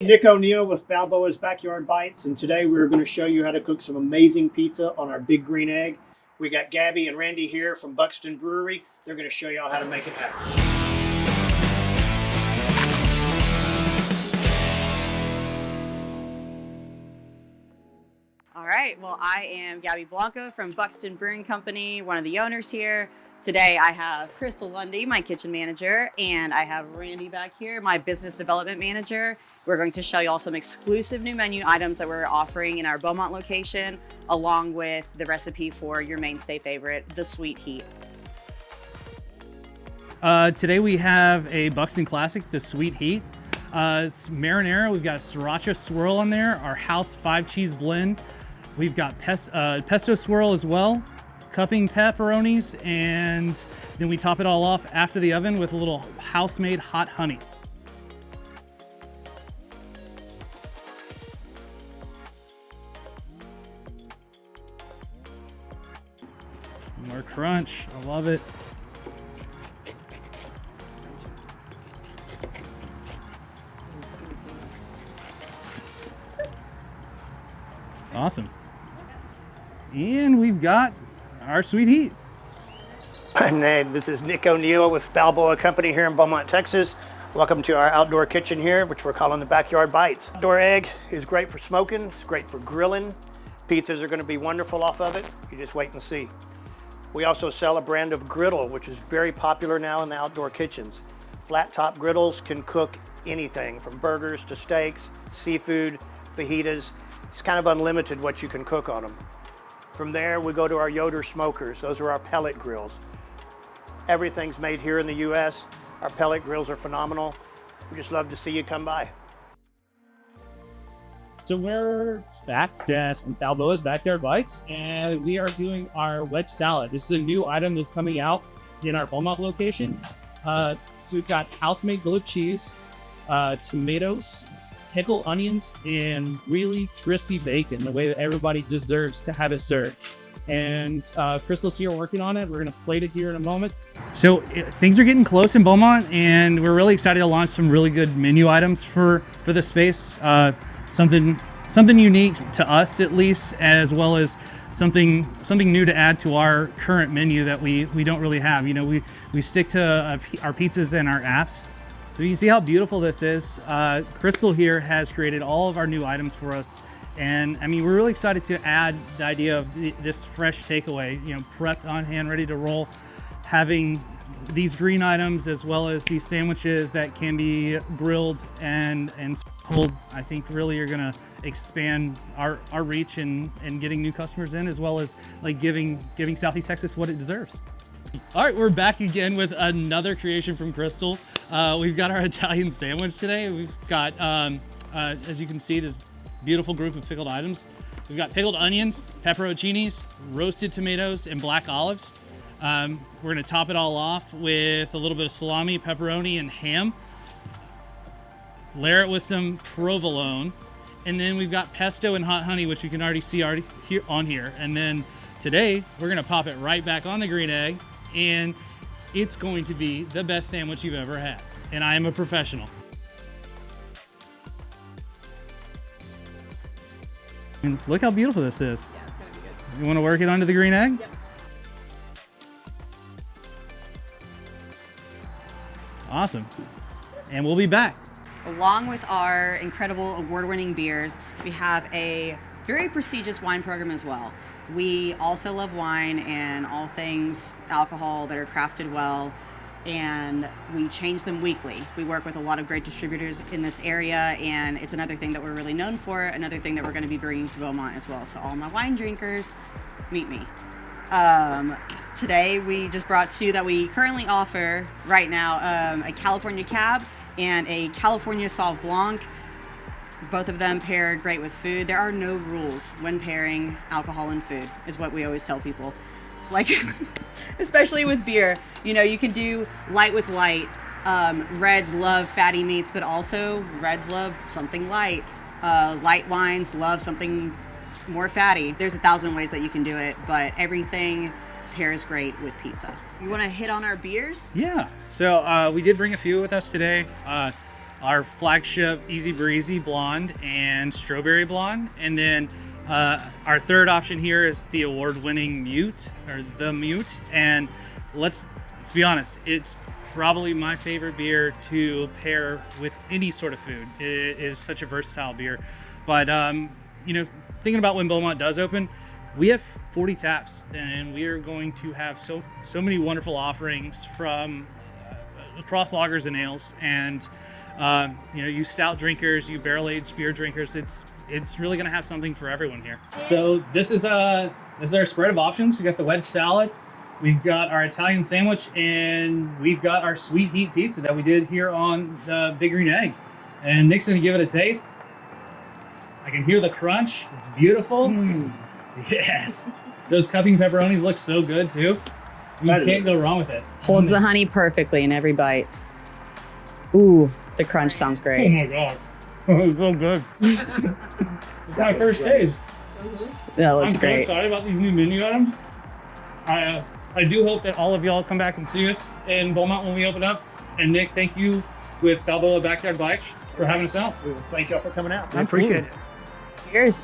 Nick O'Neill with Balboa's Backyard Bites, and today we're going to show you how to cook some amazing pizza on our big green egg. We got Gabby and Randy here from Buckstin Brewery. They're going to show you all how to make it happen. All right, well, I am Gabby Blanco from Buckstin Brewing Company, one of the owners here. Today I have Crystal Lundy, my kitchen manager, and I have Randy back here, my business development manager. We're going to show you all some exclusive new menu items that we're offering in our Beaumont location, along with the recipe for your mainstay favorite, the Sweet Heat. Today we have a Buckstin Classic, the Sweet Heat. It's marinara. We've got sriracha swirl on there, our house 5-cheese blend. We've got pesto swirl as well, cupping pepperonis, and then we top it all off after the oven with a little house-made hot honey. More crunch, I love it. Awesome. And we've got our Sweet Heat. And this is Nick O'Neill with Balboa Company here in Beaumont, Texas. Welcome to our outdoor kitchen here, which we're calling the Backyard Bites. Outdoor egg is great for smoking. It's great for grilling. Pizzas are going to be wonderful off of it. You just wait and see. We also sell a brand of griddle, which is very popular now in the outdoor kitchens. Flat top griddles can cook anything from burgers to steaks, seafood, fajitas. It's kind of unlimited what you can cook on them. From there, we go to our Yoder smokers. Those are our pellet grills. Everything's made here in the U.S. Our pellet grills are phenomenal. We just love to see you come by. So we're back at Balboa's Backyard Bites, and we are doing our wedge salad. This is a new item that's coming out in our Beaumont location. So we've got house-made grilled cheese, tomatoes, pickled onions, and really crispy bacon, the way that everybody deserves to have it served. And Crystal's here working on it. We're gonna plate it here in a moment. So things are getting close in Beaumont, and we're really excited to launch some really good menu items for the space. Something unique to us, at least, as well as something new to add to our current menu that we don't really have. You know, we stick to our pizzas and our apps. So you can see how beautiful this is. Crystal here has created all of our new items for us. And I mean, we're really excited to add the idea of this fresh takeaway, you know, prepped on hand, ready to roll, having these green items as well as these sandwiches that can be grilled and cold. I think really are gonna expand our reach and getting new customers in, as well as like giving Southeast Texas what it deserves. All right, we're back again with another creation from Crystal. We've got our Italian sandwich today. We've got, as you can see, this beautiful group of pickled items. We've got pickled onions, pepperoncinis, roasted tomatoes, and black olives. We're gonna top it all off with a little bit of salami, pepperoni, and ham. Layer it with some provolone. And then we've got pesto and hot honey, which you can already see on here. And then today, we're gonna pop it right back on the green egg, and it's going to be the best sandwich you've ever had. And I am a professional. And look how beautiful this is. Yeah, it's gonna be good. You wanna work it onto the green egg? Yep. Awesome. And we'll be back. Along with our incredible award-winning beers, we have a very prestigious wine program as well. We also love wine and all things alcohol that are crafted well, and we change them weekly. We work with a lot of great distributors in this area, and it's another thing that we're really known for, another thing that we're going to be bringing to Beaumont as well. So all my wine drinkers, meet me. Today we just brought two that we currently offer right now, a California Cab and a California Sauv Blanc. Both of them pair great with food. There are no rules when pairing alcohol and food, is what we always tell people. Like, especially with beer, you know, you can do light with light. Reds love fatty meats, but also Reds love something light. Light wines love something more fatty. There's 1,000 ways that you can do it, but everything pairs great with pizza. You want to hit on our beers? Yeah. So we did bring a few with us today. our flagship Easy Breezy Blonde and Strawberry Blonde. And then our third option here is the award-winning Mute, or the Mute. And let's be honest, it's probably my favorite beer to pair with any sort of food. It is such a versatile beer. But you know, thinking about when Beaumont does open, we have 40 taps, and we are going to have so many wonderful offerings from across lagers and ales. And you know, you stout drinkers, you barrel-aged beer drinkers, it's really going to have something for everyone here. So this is our spread of options. We got the wedge salad, we've got our Italian sandwich, and we've got our sweet heat pizza that we did here on the Big Green Egg. And Nick's going to give it a taste. I can hear the crunch. It's beautiful. Yes. Those cupping pepperonis look so good too. You can't go wrong with it. Holds the honey perfectly in every bite. Ooh, the crunch sounds Oh great. my god. It's so good. It's my first taste. That looks I'm great. so excited about these new menu items. I do hope that all of y'all come back and see us in Beaumont when we open up. And Nick, thank you with Balboa Backyard Bikes for having us out. Thank y'all for coming out. I Absolutely. appreciate it. Cheers.